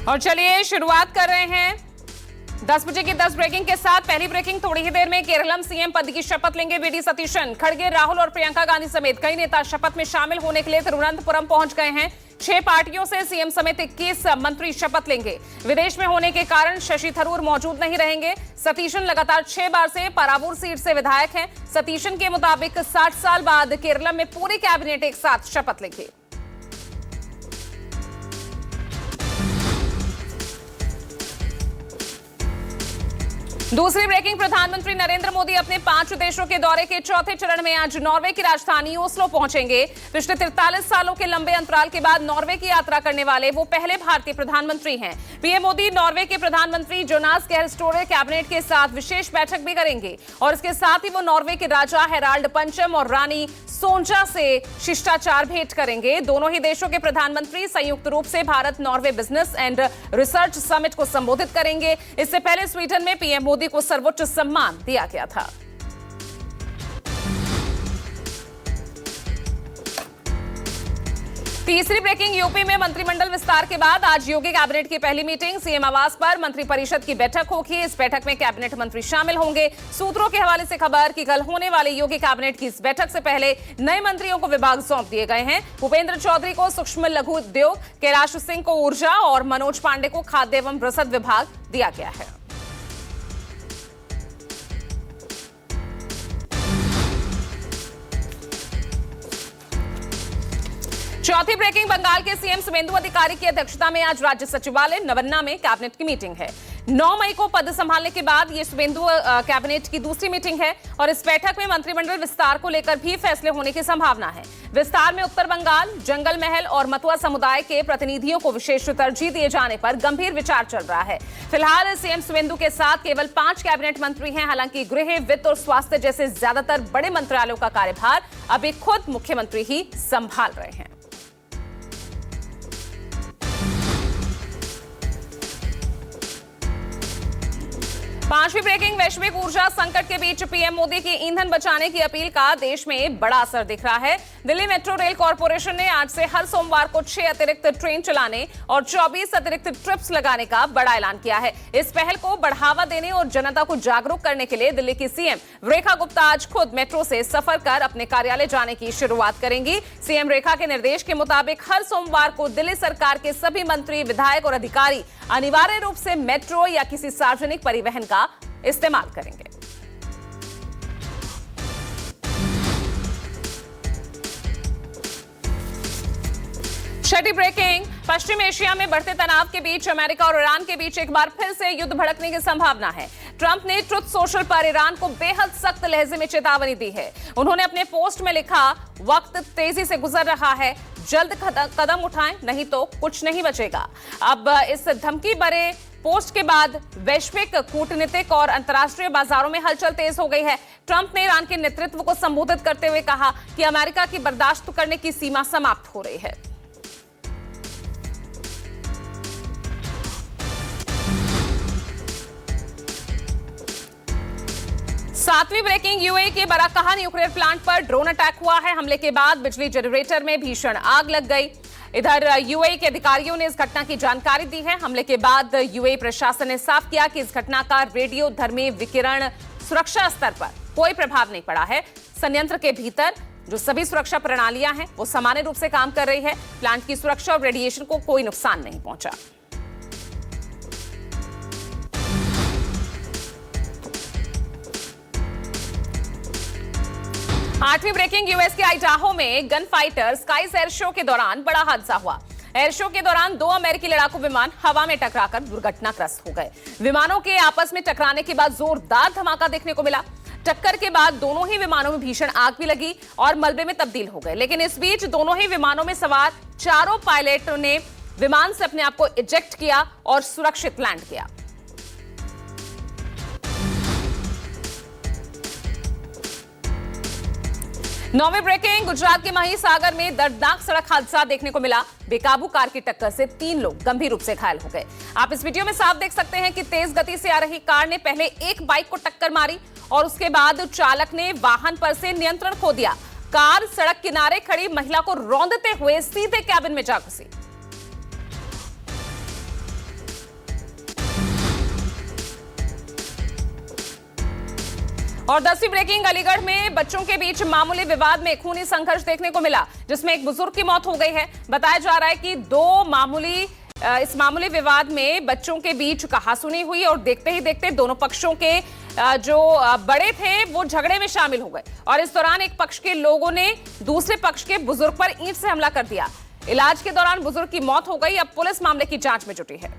और चलिए शुरुआत कर रहे हैं 10 बजे की 10 ब्रेकिंग के साथ। पहली ब्रेकिंग थोड़ी ही देर में केरलम सीएम पद की शपथ लेंगे वीडी सतीशन। खड़गे, राहुल और प्रियंका गांधी समेत कई नेता शपथ में शामिल होने के लिए तिरुवनंतपुरम पहुंच गए हैं। 6 पार्टियों से सीएम समेत 21 मंत्री शपथ लेंगे। विदेश में होने के कारण शशि थरूर मौजूद नहीं रहेंगे। सतीशन लगातार 6 बार से परावूर सीट से विधायक हैं। सतीशन के मुताबिक 60 साल बाद केरलम में पूरी कैबिनेट एक साथ शपथ लेंगे। दूसरी ब्रेकिंग, प्रधानमंत्री नरेंद्र मोदी अपने 5 देशों के दौरे के चौथे चरण में आज नॉर्वे की राजधानी ओस्लो पहुंचेंगे। पिछले 43 सालों के लंबे अंतराल के बाद नॉर्वे की यात्रा करने वाले वो पहले भारतीय प्रधानमंत्री हैं। पीएम मोदी नॉर्वे के प्रधानमंत्री जोनास गेहर स्टोरे कैबिनेट के साथ विशेष बैठक भी करेंगे और इसके साथ ही वो नॉर्वे के राजा हेराल्ड पंचम और रानी सोंजा से शिष्टाचार भेंट करेंगे। दोनों ही देशों के प्रधानमंत्री संयुक्त रूप से Bharat Norway business and research summit को संबोधित करेंगे। इससे पहले स्वीडन में पीएम मोदी को सर्वोच्च सम्मान दिया गया था। तीसरी ब्रेकिंग, यूपी में मंत्रिमंडल विस्तार के बाद आज योगी कैबिनेट की पहली मीटिंग। सीएम आवास पर मंत्रिपरिषद की बैठक होगी। इस बैठक में कैबिनेट मंत्री शामिल होंगे। सूत्रों के हवाले से खबर कि कल होने वाली योगी कैबिनेट की इस बैठक से पहले नए मंत्रियों को विभाग सौंप दिए गए हैं। भूपेंद्र चौधरी को सूक्ष्म लघु उद्योग, कैलाश सिंह को ऊर्जा और मनोज पांडे को खाद्य एवं रसद विभाग दिया गया है। चौथी ब्रेकिंग, बंगाल के सीएम शुवेंदु अधिकारी की अध्यक्षता में आज राज्य सचिवालय नवन्ना में कैबिनेट की मीटिंग है। 9 मई को पद संभालने के बाद ये शुवेंदु कैबिनेट की दूसरी मीटिंग है और इस बैठक में मंत्रिमंडल विस्तार को लेकर भी फैसले होने की संभावना है। विस्तार में उत्तर बंगाल, जंगल महल और मतुआ समुदाय के प्रतिनिधियों को विशेष तरजीह दिए जाने पर गंभीर विचार चल रहा है। फिलहाल सीएम शुवेंदु के साथ केवल 5 कैबिनेट मंत्री हैं। हालांकि गृह, वित्त और स्वास्थ्य जैसे ज्यादातर बड़े मंत्रालयों का कार्यभार अभी खुद मुख्यमंत्री ही संभाल रहे हैं। पांचवी ब्रेकिंग, वैश्विक ऊर्जा संकट के बीच पीएम मोदी की ईंधन बचाने की अपील का देश में बड़ा असर दिख रहा है। दिल्ली मेट्रो रेल कॉर्पोरेशन ने आज से हर सोमवार को 6 अतिरिक्त ट्रेन चलाने और 24 अतिरिक्त ट्रिप्स लगाने का बड़ा ऐलान किया है। इस पहल को बढ़ावा देने और जनता को जागरूक करने के लिए दिल्ली की सीएम रेखा गुप्ता आज खुद मेट्रो से सफर कर अपने कार्यालय जाने की शुरुआत करेंगी। सीएम रेखा के निर्देश के मुताबिक हर सोमवार को दिल्ली सरकार के सभी मंत्री, विधायक और अधिकारी अनिवार्य रूप से मेट्रो या किसी सार्वजनिक परिवहन का इस्तेमाल करेंगे। छठी ब्रेकिंग, पश्चिम एशिया में बढ़ते तनाव के बीच अमेरिका और ईरान के बीच एक बार फिर से युद्ध भड़कने की संभावना है। ट्रंप ने ट्रुथ सोशल पर ईरान को बेहद सख्त लहजे में चेतावनी दी है। उन्होंने अपने पोस्ट में लिखा, वक्त तेजी से गुजर रहा है, जल्द कदम उठाएं नहीं तो कुछ नहीं बचेगा। अब इस धमकी भरे पोस्ट के बाद वैश्विक कूटनीतिक और अंतर्राष्ट्रीय बाजारों में हलचल तेज हो गई है। ट्रंप ने ईरान के नेतृत्व को संबोधित करते हुए कहा कि अमेरिका की बर्दाश्त करने की सीमा समाप्त हो रही है। सातवीं ब्रेकिंग, यूएई के बराकाह न्यूक्लियर प्लांट पर ड्रोन अटैक हुआ है। हमले के बाद बिजली जनरेटर में भीषण आग लग गई। इधर यूएई के अधिकारियों ने इस घटना की जानकारी दी है। हमले के बाद यूएई प्रशासन ने साफ किया कि इस घटना का रेडियोधर्मी विकिरण सुरक्षा स्तर पर कोई प्रभाव नहीं पड़ा है। संयंत्र के भीतर जो सभी सुरक्षा प्रणालियां हैं वो सामान्य रूप से काम कर रही है। प्लांट की सुरक्षा और रेडिएशन को कोई नुकसान नहीं पहुंचा। आठवीं ब्रेकिंग, यूएस के आइडाहो में gun fighter skies air show के दौरान बड़ा हादसा हुआ। एयर शो के दौरान 2 अमेरिकी लड़ाकू विमान हवा में टकराकर दुर्घटनाग्रस्त हो गए। विमानों के आपस में टकराने के बाद जोरदार धमाका देखने को मिला। टक्कर के बाद दोनों ही विमानों में भीषण आग भी लगी और मलबे में तब्दील हो गए। लेकिन इस बीच दोनों ही विमानों में सवार चारों पायलटों ने विमान से अपने आप को इजेक्ट किया और सुरक्षित लैंड किया। नौवीं ब्रेकिंग, गुजरात के महिसागर में दर्दनाक सड़क हादसा देखने को मिला। बेकाबू कार की टक्कर से 3 लोग गंभीर रूप से घायल हो गए। आप इस वीडियो में साफ देख सकते हैं कि तेज गति से आ रही कार ने पहले एक बाइक को टक्कर मारी और उसके बाद चालक ने वाहन पर से नियंत्रण खो दिया। कार सड़क किनारे खड़ी महिला को रौंदते हुए सीधे कैबिन में जा घुसी। और 10वीं ब्रेकिंग, अलीगढ़ में बच्चों के बीच मामूली विवाद में खूनी संघर्ष देखने को मिला, जिसमें एक बुजुर्ग की मौत हो गई है। बताया जा रहा है कि इस मामूली विवाद में बच्चों के बीच कहासुनी हुई और देखते ही देखते दोनों पक्षों के जो बड़े थे वो झगड़े में शामिल हो गए और इस दौरान एक पक्ष के लोगों ने दूसरे पक्ष के बुजुर्ग पर ईंट से हमला कर दिया। इलाज के दौरान बुजुर्ग की मौत हो गई। अब पुलिस मामले की जांच में जुटी है।